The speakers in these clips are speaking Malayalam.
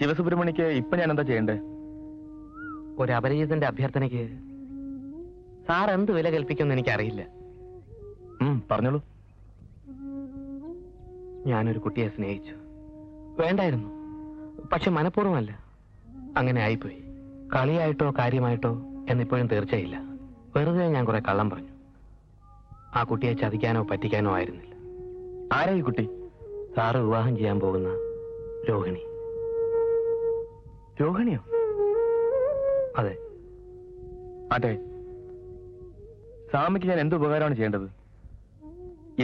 ശിവസുബ്രഹ്മണ്യക്ക് ഇപ്പൊ ഞാൻ എന്താ ചെയ്യണ്ടേ? ഒരു അപരിചിതന്റെ അഭ്യർത്ഥനയ്ക്ക് സാർ എന്ത് വില കൽപ്പിക്കുമെന്ന് എനിക്കറിയില്ല. പറഞ്ഞോളൂ. ഞാനൊരു കുട്ടിയെ സ്നേഹിച്ചു. വേണ്ടായിരുന്നു, പക്ഷെ മനഃപൂർവ്വമല്ല. അങ്ങനെ ആയിപ്പോയി. കളിയായിട്ടോ കാര്യമായിട്ടോ എന്നിപ്പോഴും തീർച്ചയില്ല. വെറുതെ ഞാൻ കുറെ കള്ളം പറഞ്ഞു. ആ കുട്ടിയെ ചതിക്കാനോ പറ്റിക്കാനോ ആയിരുന്നില്ല. ആരാ ഈ കുട്ടി? സാറ് വിവാഹം ചെയ്യാൻ പോകുന്ന രോഹിണി. രോഹിണിയോ? അതെ. അതെ. സ്വാമിക്ക് ഞാൻ എന്ത് ഉപകാരമാണ് ചെയ്യേണ്ടത്?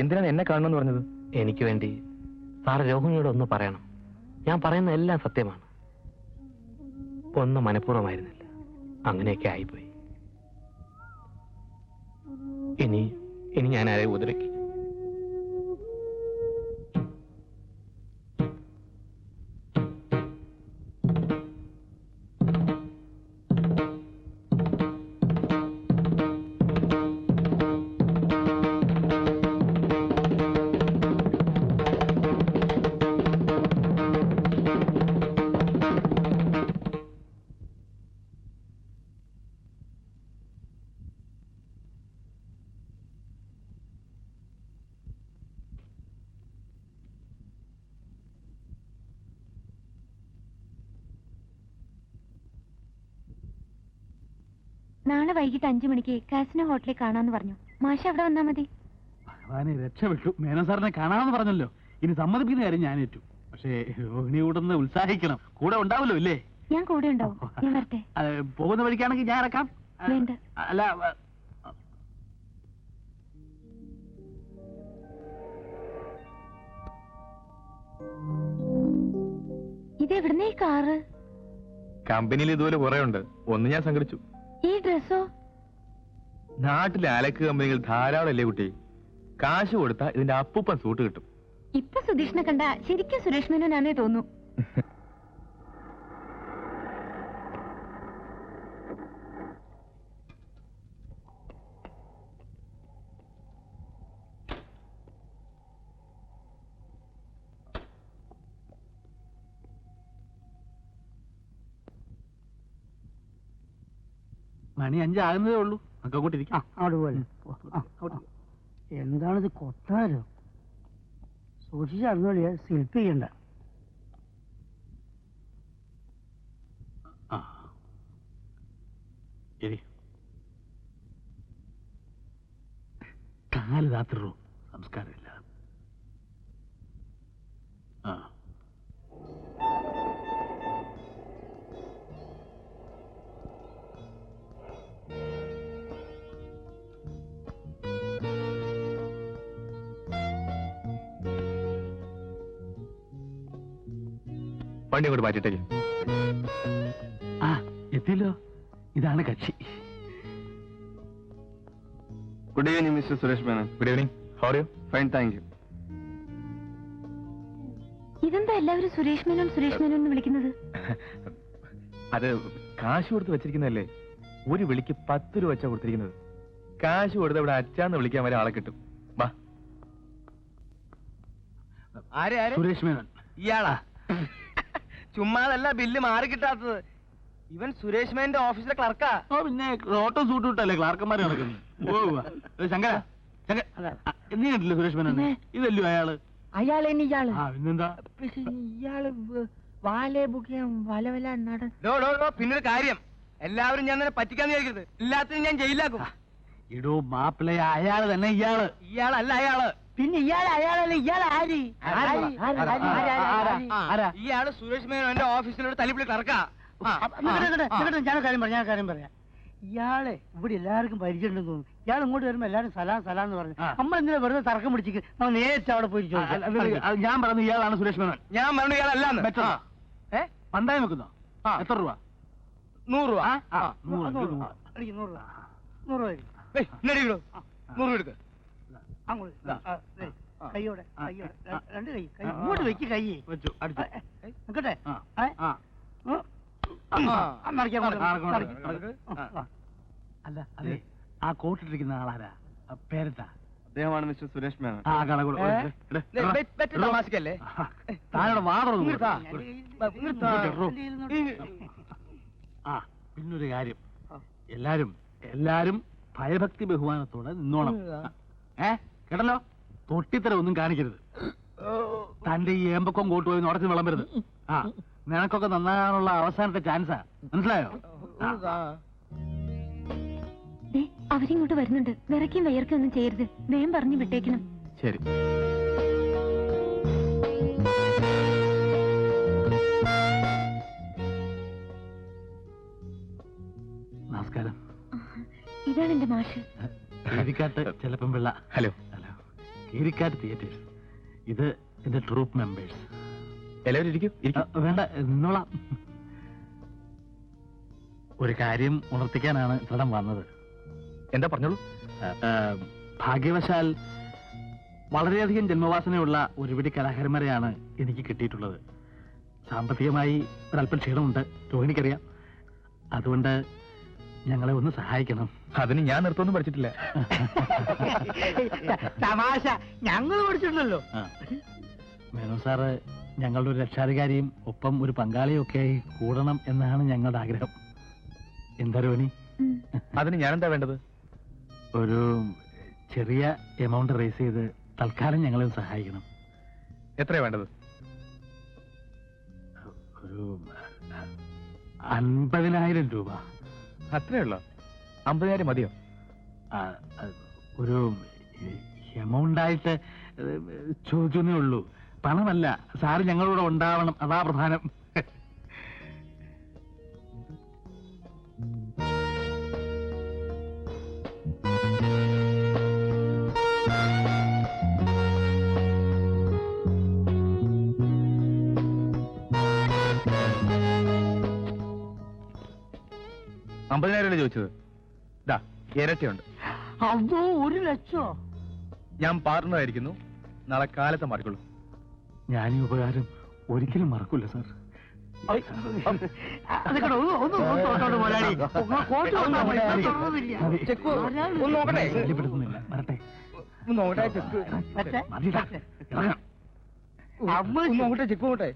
എന്തിനാണ് എന്നെ കാണണമെന്ന് പറഞ്ഞത്? എനിക്ക് വേണ്ടി സാറ് രോഹിണിയോട് ഒന്ന് പറയണം. ഞാൻ പറയുന്ന എല്ലാം സത്യമാണ്. ഒന്നും മനഃപൂർവ്വമായിരുന്നില്ല. അങ്ങനെയൊക്കെ ആയിപ്പോയി. ഇനി ഞാൻ ആരെ ഉപദ്രവിക്കും? നാളെ വൈകിട്ട് 5 മണിക്ക് കാസിനോ ഹോട്ടലിൽ കാണാന്ന് പറഞ്ഞു. മാഷ അവിടെ വന്നാ മതി. ഭഗവാനെ രക്ഷപ്പെട്ടു. മേനോൻ സാറിനെ കാണാമെന്ന് പറഞ്ഞല്ലോ. ഇനി സമ്മതിപ്പിക്കുന്ന കാര്യം ഞാൻ ഏറ്റു. പക്ഷേ രോഹിണി കൂടെ ഒന്ന് ഉത്സാഹിക്കണം. കൂടെ ഉണ്ടാവല്ലോ ഇല്ലേ? ഞാൻ കൂടെ ഉണ്ടാവും. ഞാൻ വരട്ടെ? പോകുന്ന വഴിക്കാണെങ്കിൽ ഞാൻ ഇറക്കാം. വേണ്ട. അല്ല, ഇതെവിടുന്നേ കാറ്? കമ്പനിയിൽ ഇതുപോലെ കുറെ ഉണ്ട്. ഒന്ന് ഞാൻ സംഘടിച്ചു. ഈ ഡ്രസ്സോ? നാട്ടിലെ അലക്ക് കമ്പനികൾ ധാരാളം അല്ലേ കുട്ടി? കാശ് കൊടുത്താ ഇതിന്റെ അപ്പൂപ്പൻ സൂട്ട് കിട്ടും. ഇപ്പൊ സുധീഷിനെ കണ്ട ശരിക്കും സുരേഷ് മേനോനാണേ തോന്നു. മണി 5 ആകുന്നതേ ഉള്ളൂ. ഒക്കെ കൂട്ടിരിക്കാം. എന്താണിത്? കൊട്ടാരോ? സൂക്ഷിച്ചറിഞ്ഞോളിയ, ശില്പി ചെയ്യണ്ട. കാല് താത്തിറൂ. സംസ്കാരമില്ല. വണ്ടി അങ്ങോട്ട് മാറ്റിട്ടേക്ക്. എത്തിയല്ലോ. ഇതാണ് കക്ഷി. Good evening mister Suresh Menon. Good evening. How are you? Fine, thank you. ഇതെന്താ എല്ലാവരും സുരേഷ് മേനോൻ എന്ന് വിളിക്കുന്നത്? അത് കാശ് കൊടുത്ത് വെച്ചിരിക്കുന്നതല്ലേ. ഒരു വിളിക്ക് 10 രൂപ വെച്ചാ കൊടുത്തിരിക്കുന്നത്. കാശ് കൊടുത്ത് ഇവിടെ അച്ഛാന്ന് വിളിക്കാൻ വരെ ആളെ കിട്ടും. വാ. സുരേഷ് മേനോൻ. ഇയാളാ? ചുമ്മാതല്ല ബില്ല് മാറി കിട്ടാത്തത്. ഇവൻ സുരേഷ് മേനോന്റെ ഓഫീസിലെ ക്ലർക്കാ. പിന്നെ ഓട്ടോ സൂട്ട് വിട്ടല്ലേ ക്ലാർക്കന്മാരെ നടക്കുന്നത്. ശങ്കര, നീ കണ്ടില്ലേ സുരേഷ് മേനോനെ? ഇതല്ലോ അയാള്. പിന്നെന്താ? ഇയാള് വാലേ ബുക്ക് ചെയ്യാൻ വല നട. പിന്നൊരു കാര്യം, എല്ലാവരും ഞാൻ തന്നെ പറ്റിക്കാന്ന് വിചാരിക്കരുത്. എല്ലാത്തിനും ഞാൻ ജയിലാക്കും. ഇടൂ മാപ്പിളയ, അയാള് തന്നെ ഇയാള്. ഇയാളല്ല അയാള്. പിന്നെ ഇയാളല്ല. ഇയാൾ ആര്? ഇയാള് സുരേഷ് മേനോന്റെ ഓഫീസിലോട് തല്ലിപ്പിളി ക്ലർക്കാ. ഞാൻ കാര്യം പറയാം. ഇയാളെ ഇവിടെ എല്ലാവർക്കും പരിചയമുണ്ടെന്ന് തോന്നുന്നു. ഇയാൾ ഇങ്ങോട്ട് വരുമ്പോ എല്ലാരും സലാം എന്ന് പറഞ്ഞു. നമ്മൾ എന്തിനാ വെറുതെ തർക്കം പിടിച്ചിട്ട് നമ്മൾ നേരിട്ട് അവിടെ പോയി ചോദിക്കാം. ഞാൻ പറഞ്ഞു ഇയാളാണ് സുരേഷ് മേനോൻ. ഞാൻ പറഞ്ഞു ഇയാളല്ലാന്ന്. പണ്ടായി വെക്കുന്നോ? എത്ര രൂപ? 100 രൂപ. 100 രൂപ. 100 രൂപ എടുക്ക. കൈയോടെ രണ്ട് കൈ ഇങ്ങോട്ട് വെക്ക്. കൈ വെച്ചു. നിക്കട്ടെ. അല്ല, അതെ, ആ കോട്ടിട്ടിരിക്കുന്ന ആളാരാ? പേരെന്താ? അദ്ദേഹമാണ് മിസ്റ്റർ സുരേഷ് മേനോൻ. ആ കാണാ തമാശക്കല്ലേ? താഴെ വാദം. ആ പിന്നൊരു കാര്യം, എല്ലാരും ഭയഭക്തി ബഹുമാനത്തോടെ നിന്നോണം. കേട്ടല്ലോ, തൊട്ടിത്തരം ഒന്നും കാണിക്കരുത്. തന്റെ ഈ ഏമ്പക്കം കോട്ട് പോയി ഉടച്ച് വിളമ്പരുത്. ആ നിനക്കൊക്കെ നന്നാകാനുള്ള അവസാനത്തെ ചാൻസാ, മനസ്സിലായോ? അവരിങ്ങോട്ട് വരുന്നുണ്ട്. വിറയ്ക്കും വയർക്കും ഒന്നും ചെയ്യരുത്. വേഗം പറഞ്ഞു വിട്ടേക്കണം. ശരി. നമസ്കാരം. ഇതാണ് എന്റെ മാഷ്. കീരിക്കാട്ട് ചെലപ്പം Pillai. Hello. Hello. Keerikkattu theatres. ഇത് എന്റെ ട്രൂപ്പ് മെമ്പേഴ്സ്. എല്ലാവരും ഇരിക്കും. വേണ്ട, നിന്നോളാം. ഒരു കാര്യം ഉണർത്തിക്കാനാണ് ഇത്തരം വന്നത്. എന്താ പറഞ്ഞോളൂ. ഭാഗ്യവശാൽ വളരെയധികം ജന്മവാസനയുള്ള ഒരുപിടി കലാകാരന്മാരെയാണ് എനിക്ക് കിട്ടിയിട്ടുള്ളത്. സാമ്പത്തികമായി ഒരല്പം ക്ഷീണമുണ്ട്, രോഹിണിക്കറിയാം. അതുകൊണ്ട് ഞങ്ങളെ ഒന്ന് സഹായിക്കണം. അതിന് ഞാൻ നൃത്തമൊന്നും പഠിച്ചിട്ടില്ല. തമാശ ഞങ്ങൾ പഠിച്ചിട്ടുണ്ടല്ലോ. മേനോൻ സാറ് ഞങ്ങളുടെ ഒരു രക്ഷാധികാരിയും ഒപ്പം ഒരു പങ്കാളിയും ഒക്കെ ആയി കൂടണം എന്നാണ് ഞങ്ങളുടെ ആഗ്രഹം. എന്താ രോഹിണി? അതിന് ഞാനെന്താ വേണ്ടത്? ഒരു ചെറിയ എമൗണ്ട് റേസ് ചെയ്ത് തൽക്കാലം ഞങ്ങളെ സഹായിക്കണം. എത്രയാ വേണ്ടത്? ഒരു 50,000 രൂപ. അത്രയുള്ളോ? 50,000 മതിയോ? ഒരു എമൗണ്ടായിട്ട് ചോദിച്ചേ ഉള്ളൂ, പണമല്ല. സാറ് ഞങ്ങളോട് ഉണ്ടാവണം, അതാ പ്രധാനം. $50,000 ചോദിച്ചത്. ഇതാ ഇരട്ടിയുണ്ട്. അതോ 1 ലക്ഷോ? ഞാൻ പാർട്ണറായിരിക്കുന്നു. നാളെ കാലത്ത് മാറിക്കൊള്ളൂ. ഞാൻ ഈ ഉപകാരം ഒരിക്കലും മറക്കൂല സാർ. ചെക്കോട്ടെ.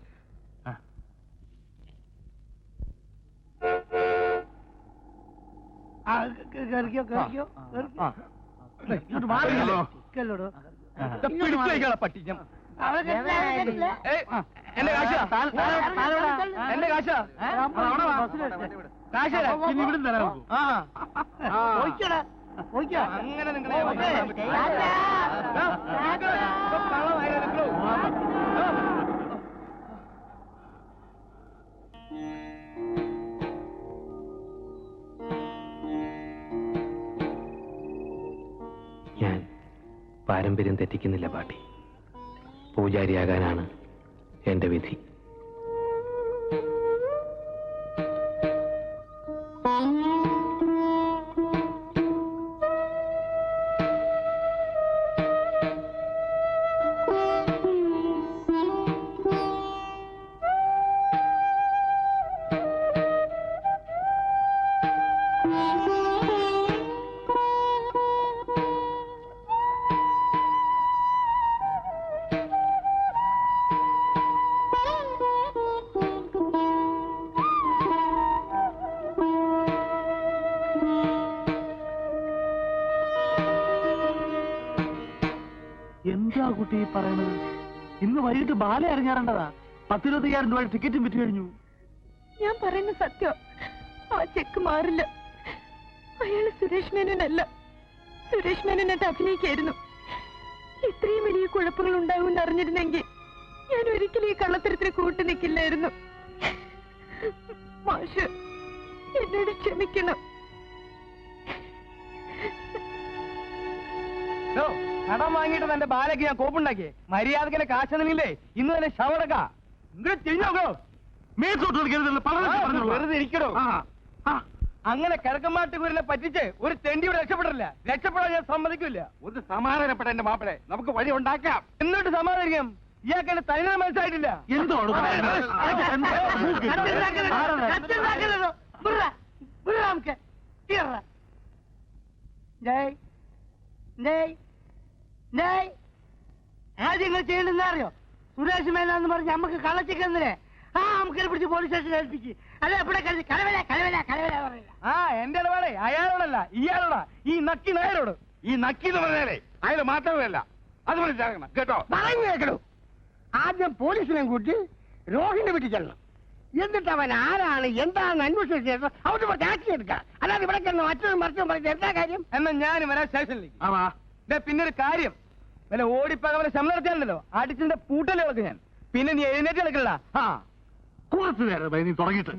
പട്ടി എന്റെ കാശ അങ്ങനെ നിങ്ങളെ ഞാൻ പാരമ്പര്യം തെറ്റിക്കുന്നില്ല പാട്ടി. പൂജാരിയാകാനാണ് എന്റെ വിധി. എന്താ കുട്ടി പറയണത്? ഇന്ന് വൈകിട്ട് ബാല ഇറങ്ങാറുണ്ടതാ. 10-25,000 രൂപ ടിക്കറ്റും വിറ്റ് കഴിഞ്ഞു. ഞാൻ പറയുന്ന സത്യം. ആ ചെക്ക് മാറില്ല. അയാള് സുരേഷ് മേനോനല്ല. സുരേഷ് മേനോനായിട്ട് അഭിനയിക്കായിരുന്നു. ഇത്രയും വലിയ കുഴപ്പങ്ങൾ ഉണ്ടാകുമെന്ന് അറിഞ്ഞിരുന്നെങ്കിൽ ഞാൻ ഒരിക്കലും ഈ കള്ളത്തരത്തിന് കൂട്ടു നിൽക്കില്ലായിരുന്നു. മാഷ് എന്നോട് ക്ഷമിക്കണം. കടം വാങ്ങിയിട്ട് തന്റെ ബാലയ്ക്ക് ഞാൻ കോപ്പുണ്ടാക്കിയേ. മര്യാദക്കിനെ കാശെന്നില്ലേ ഇന്ന് തന്നെ ശവടക്ക. ഇങ്ങനെ തിരിഞ്ഞോക്കോ. വെറുതെ ഇരിക്കണോ? അങ്ങനെ കിഴക്കമ്മാട്ടുകൂരിനെ പറ്റിച്ച് ഒരു തെണ്ടിയോട് രക്ഷപ്പെടില്ല. രക്ഷപ്പെടാൻ ഞാൻ സമ്മതിക്കില്ല. ഒന്ന് സമാധാനപ്പെട്ട എന്റെ മാപ്പിളെ, നമുക്ക് വഴി ഉണ്ടാക്കാം. എന്നിട്ട് സമാധാനിക്കാം. ഇയാൾക്ക് എന്റെ തനിനെ മനസ്സിലായിട്ടില്ല. ആദ്യം നിങ്ങൾ ചെയ്യണ്ടെന്ന് അറിയോ? സുരേഷ് മേനോന്ന് പറഞ്ഞ് നമുക്ക് കള്ളച്ചിക്കെന്നില്ലേ നമുക്ക് പിടിച്ച് പോലീസ് സ്റ്റേഷനിൽ ഏൽപ്പിച്ച് അല്ല ഇവിടെ കലവല കലവല കലവല പറയില്ല. എന്റെ ഇടപാടെ അയാളോടല്ല ഇയാളോടാ, ഈ നക്കി നായരോട്. ഈ നക്കി എന്ന് പറഞ്ഞാലേ അയാൾ മാത്രമല്ല, അത് മനസ്സിലാക്കണം കേട്ടോ. പറഞ്ഞു കേൾക്കണു. ആദ്യം പോലീസിനെ കൂട്ടി രോഹിന്റെ വീട്ടിൽ ചെല്ലണം. എന്നിട്ട് അവൻ ആരാണ് എന്താണെന്ന് അന്വേഷിച്ച ശേഷം അവിടെ കുറച്ച് ആക്ഷൻ എടുക്കാം. അല്ലാതെ ഇവിടെ ചെന്ന് മറ്റൊരു മറിച്ചും പറഞ്ഞ എന്താ കാര്യം? എന്നാ ഞാൻ വരാം സ്റ്റേഷനിലേക്ക്. പിന്നെ ഒരു കാര്യം, വല്ല ഓടിപ്പകവലെ ശമ്പളം നടത്തിയാണല്ലോ അടിച്ചിന്റെ പൂട്ടല്ലേ കിടക്കും ഞാൻ. പിന്നെ നീ എഴുന്നേറ്റ് കിടക്കണ്ട. കുറച്ചു നേരം നീ തുടങ്ങിയിട്ട്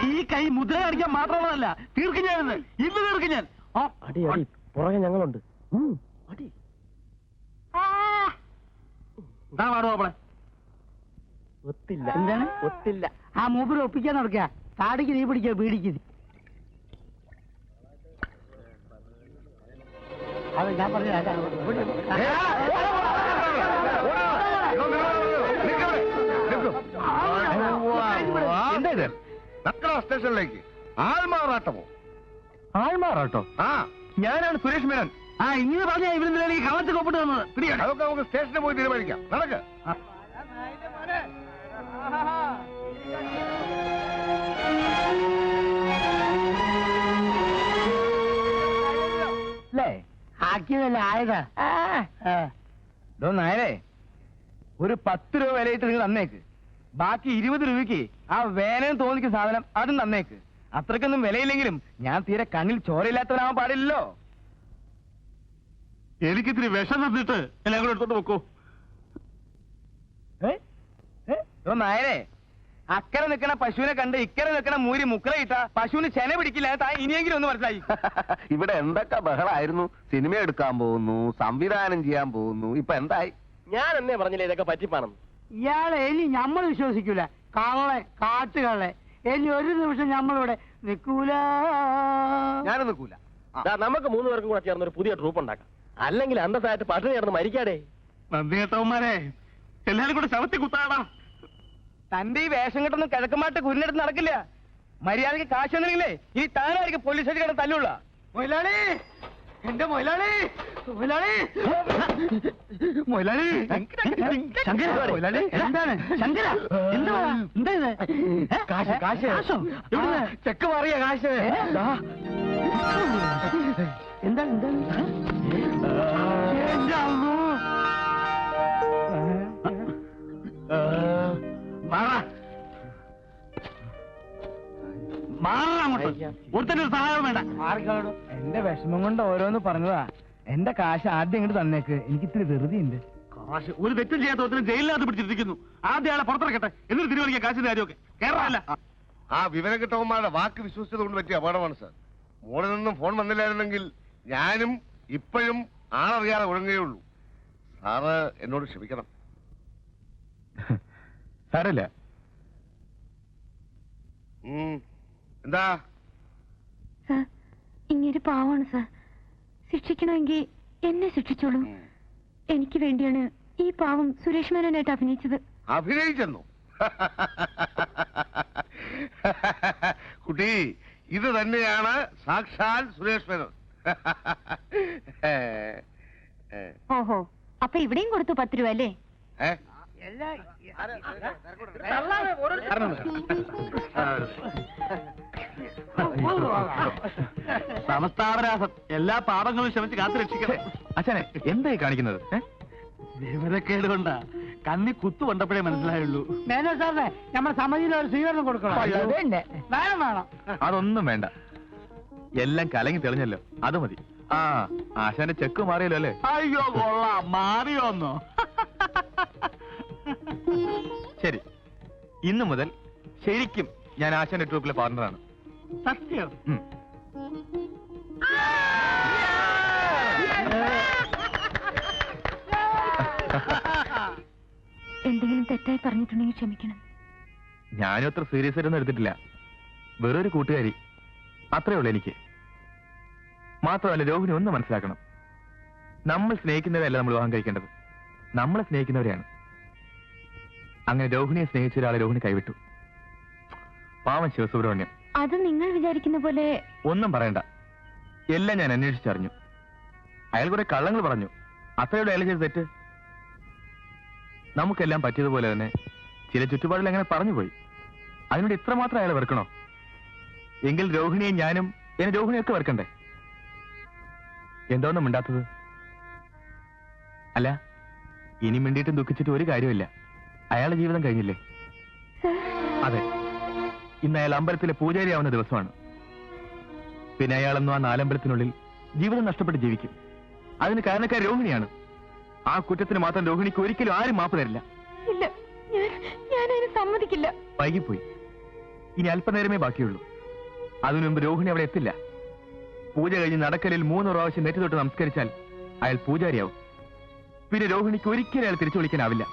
ഈ കൈ മുദ്ര അടിക്കാൻ മാത്രമുള്ളതല്ല, തീർക്കും ഞാൻ ഇന്ന് തീർക്കും ഞാൻ. പുറകെ ഞങ്ങളുണ്ട്. എന്താ പാടുവോ അവളെ? ഒത്തില്ല. എന്താണ്? ഒത്തില്ല. ആ മൂപ്പര് ഒപ്പിക്കാൻ നടക്കുക. താടിക്ക് നീ പിടിക്കുക, പീടിക്ക്. അത് ഞാൻ പറഞ്ഞു. എന്താ ഇത്? സ്റ്റേഷനിലേക്ക് ആൾമാറാട്ടമോ? ആൾമാറാട്ടോ? ഞാനാണ് സുരേഷ് മേനോൻ. ഇങ്ങനെ പറഞ്ഞാ ഇവരെന്തിനാണ് ഈ കവച്ച് കൊപ്പിട്ട് വന്നത്? പിടിയാണ്. അതൊക്കെ നമുക്ക് സ്റ്റേഷനിൽ പോയി തീരുമാനിക്കാം. നടക്ക്. ആക്കിയതല്ല ആയതാ. നായരെ, ഒരു 10 രൂപ വിലയിട്ട് നിങ്ങൾ തന്നേക്ക്. ബാക്കി 20 രൂപയ്ക്ക് ആ വേനൽ തോന്നിക്കുന്ന സാധനം അതും തന്നേക്ക്. അത്രക്കൊന്നും വിലയില്ലെങ്കിലും ഞാൻ തീരെ കണ്ണിൽ ചോരയില്ലാത്തവനാവാൻ പാടില്ലല്ലോ. എനിക്കിത്തിരി വിഷം തന്നിട്ട് എല്ലാം കൂടെ എടുത്തോണ്ട് വെക്കോ. നായരെ, അക്കരെ നിൽക്കണ പശുവിനെ കണ്ട് ഇക്കരെ നിൽക്കണ മൂരി മുക്കറ ഇട്ട പശുവിന് ചെന പിടിക്കില്ല. ഇനിയെങ്കിലും ഒന്ന് മനസ്സിലായി. ഇവിടെ എന്തൊക്കെ ബഹളായിരുന്നു. സിനിമ എടുക്കാൻ പോകുന്നു, സംവിധാനം ചെയ്യാൻ പോകുന്നു. ഇപ്പൊ എന്തായി? ഞാൻ എന്നേ പറഞ്ഞില്ലേ ഇതൊക്കെ പറ്റിപ്പാണെന്ന്. ഇയാളെ ഇനി നമ്മൾ വിശ്വസിക്കൂല. കള്ളെ, കാട്ടുകള്ളെ. ഇനി ഒരു നിമിഷം നമ്മളിവിടെ നിൽക്കൂല. ഞാനും നിൽക്കൂല. നമുക്ക് 3 പേർക്കും കൂടെ ചേർന്ന് ഒരു പുതിയ ട്രൂപ്പ് ഉണ്ടാക്കാം. അല്ലെങ്കിൽ അന്തസ്സായിട്ട് പട്ടിണി ചേർന്ന് മരിക്കാടേ. നന്ദി കേട്ടവന്മാരെ, എല്ലാരും കൂടെ ശവത്തി കുത്താടാ. തന്റെ ഈ വേഷം കെട്ടൊന്നും കിഴക്കമായിട്ട് കുരിനെടുത്ത് നടക്കില്ല. മര്യാദക്ക് കാശ് തന്നില്ലെങ്കിലേ ഈ താനായിരിക്കും പോലീസ് സ്റ്റേഷൻ കിടന്ന് തല്ലുള്ള. മൊയിലാളി, എന്റെ മൊയിലാളി, മൊയിലാളി, മൊയിലാളി, ശങ്കര, മൊയിലാളി, എന്താണ് ശങ്കര? എന്താ എന്താ ഇത്? കാശ് കാശ് എവിടുന്ന്? ചെക്ക് മാറിയ കാശ്. എന്താണ് എന്താണ്? ഒരുത്തന്റെ ഒരു സഹായം വേണ്ട. എന്റെ വിഷമം കൊണ്ട് ഓരോന്ന് പറഞ്ഞതാ. എന്റെ കാശ് ആദ്യം ഇങ്ങോട്ട് തന്നേക്ക്. എനിക്ക് ഇത്തിരി ധൃതിയുണ്ട്. കാശ് ഒരു തെറ്റും ചെയ്യാത്ത ഒരുത്തരും ജയിലിനകത്ത് പിടിച്ചിരിക്കുന്നു. ആദ്യം ആളെ പുറത്തിറക്കട്ടെ, എന്നിട്ട് തീരുമാനിക്കാം കാശിന്റെ കാര്യമൊക്കെ. കേരളമല്ല. ആ വിവരം കിട്ടവന്മാരുടെ വാക്ക് വിശ്വസിച്ചത് കൊണ്ട് പറ്റിയ അപകടമാണ് സാർ. മോളിൽ നിന്നും ഫോൺ വന്നില്ലായിരുന്നെങ്കിൽ ഞാനും ഇപ്പോഴും ആളറിയാതെ ഒഴുകുകയുള്ളൂ. സാറ് എന്നോട് ക്ഷമിക്കണം. സാരല്ല. എന്താ? സാർ, ഇങ്ങനൊരു പാവാണ് സാർ. ശിക്ഷിക്കണമെങ്കിൽ എന്നെ ശിക്ഷിച്ചോളൂ. എനിക്ക് വേണ്ടിയാണ് ഈ പാവം സുരേഷ് മേനോനായിട്ട് അഭിനയിച്ചത്. അഭിനയിച്ചെന്നു? കുട്ടി, ഇത് തന്നെയാണ് സാക്ഷാൽ സുരേഷ് മേനോൻ. ഓഹോ, അപ്പൊ ഇവിടെയും കൊടുത്തു 10 രൂപ അല്ലേ? സമസ്താവരാസം എല്ലാ പാപങ്ങളും ക്ഷമിച്ച് കാത്തു രക്ഷിക്കണം. അച്ഛനെ എന്തായി കാണിക്കുന്നത്? വിവരക്കേട് കൊണ്ടാ. കണ്ണി കുത്തു കൊണ്ടപ്പോഴേ മനസ്സിലായുള്ളൂ. മേനോ സാറിനെ നമ്മുടെ സമിതിയിൽ ഒരു സ്വീകരണം കൊടുക്കണം. വേണം വേണം. അതൊന്നും വേണ്ട, എല്ലാം കലങ്ങി തെളിഞ്ഞല്ലോ, അത് മതി. ആശാന്റെ ചെക്ക് മാറിയല്ലോ അല്ലേ? അയ്യോ കൊള്ളാം, മാറിയോന്നോ? ശരി, ഇന്നു മുതൽ ശരിക്കും ഞാൻ ആശാന്റെ ട്രൂപ്പിലെ പാർട്ണറാണ്. സത്യം? എന്തെങ്കിലും തെറ്റായി പറഞ്ഞിട്ടുണ്ടെങ്കിൽ ക്ഷമിക്കണം. ഞാനും അത്ര സീരിയസ് ആയിട്ടൊന്നും എടുത്തിട്ടില്ല. വേറൊരു കൂട്ടുകാരി, അത്രേ ഉള്ളൂ എനിക്ക്. മാത്രമല്ല, രോഹിണി ഒന്ന് മനസ്സിലാക്കണം, നമ്മൾ സ്നേഹിക്കുന്നവരല്ല നമ്മൾ വിവാഹം കഴിക്കേണ്ടത്, നമ്മളെ സ്നേഹിക്കുന്നവരെയാണ്. അങ്ങനെ രോഹിണിയെ സ്നേഹിച്ച ഒരാളെ രോഹിണി കൈവിട്ടു. പാവം ശിവസുബ്രഹ്മണ്യം. അത് നിങ്ങൾ വിചാരിക്കുന്ന പോലെ ഒന്നും പറയണ്ട, എല്ലാം ഞാൻ അന്വേഷിച്ചറിഞ്ഞു. അയാൾ കുറെ കള്ളങ്ങൾ പറഞ്ഞു, അത്രയോടെ അയാൾ ചെയ്ത് തെറ്റ്. നമുക്കെല്ലാം പറ്റിയതുപോലെ തന്നെ ചില ചുറ്റുപാടിൽ അങ്ങനെ പറഞ്ഞുപോയി. അതിനോട് ഇത്രമാത്രം അയാളെ വെറുക്കണോ? എങ്കിൽ രോഹിണിയും ഞാനും എന്നെ രോഹിണിയൊക്കെ വെറുക്കണ്ടേ? എന്തോന്നും മിണ്ടാത്തത്? അല്ല, ഇനി മിണ്ടിയിട്ടും ദുഃഖിച്ചിട്ട് ഒരു കാര്യമില്ല. അയാളുടെ ജീവിതം കഴിഞ്ഞില്ലേ? അതെ, ഇന്ന് അയാൾ അമ്പലത്തിലെ പൂജാരിയാവുന്ന ദിവസമാണ്. പിന്നെ അയാളെന്നും ആ നാലമ്പലത്തിനുള്ളിൽ ജീവിതം നഷ്ടപ്പെട്ട് ജീവിക്കും. അതിന് കാരണക്കാർ രോഹിണിയാണ്. ആ കുറ്റത്തിന് മാത്രം രോഹിണിക്ക് ഒരിക്കലും ആരും മാപ്പ് തരില്ല. ഇല്ല, ഞാനതിന് സമ്മതിക്കില്ല. വൈകിപ്പോയി. ഇനി അല്പനേരമേ ബാക്കിയുള്ളൂ. അതിനു മുമ്പ് രോഹിണി അവിടെ എത്തില്ല. പൂജ കഴിഞ്ഞ് നടക്കലിൽ 3 പ്രാവശ്യം നെറ്റി തൊട്ട് നമസ്കരിച്ചാൽ അയാൾ പൂജാരിയാവും. പിന്നെ രോഹിണിക്ക് ഒരിക്കലും അയാൾ തിരിച്ചു വിളിക്കാനാവില്ല.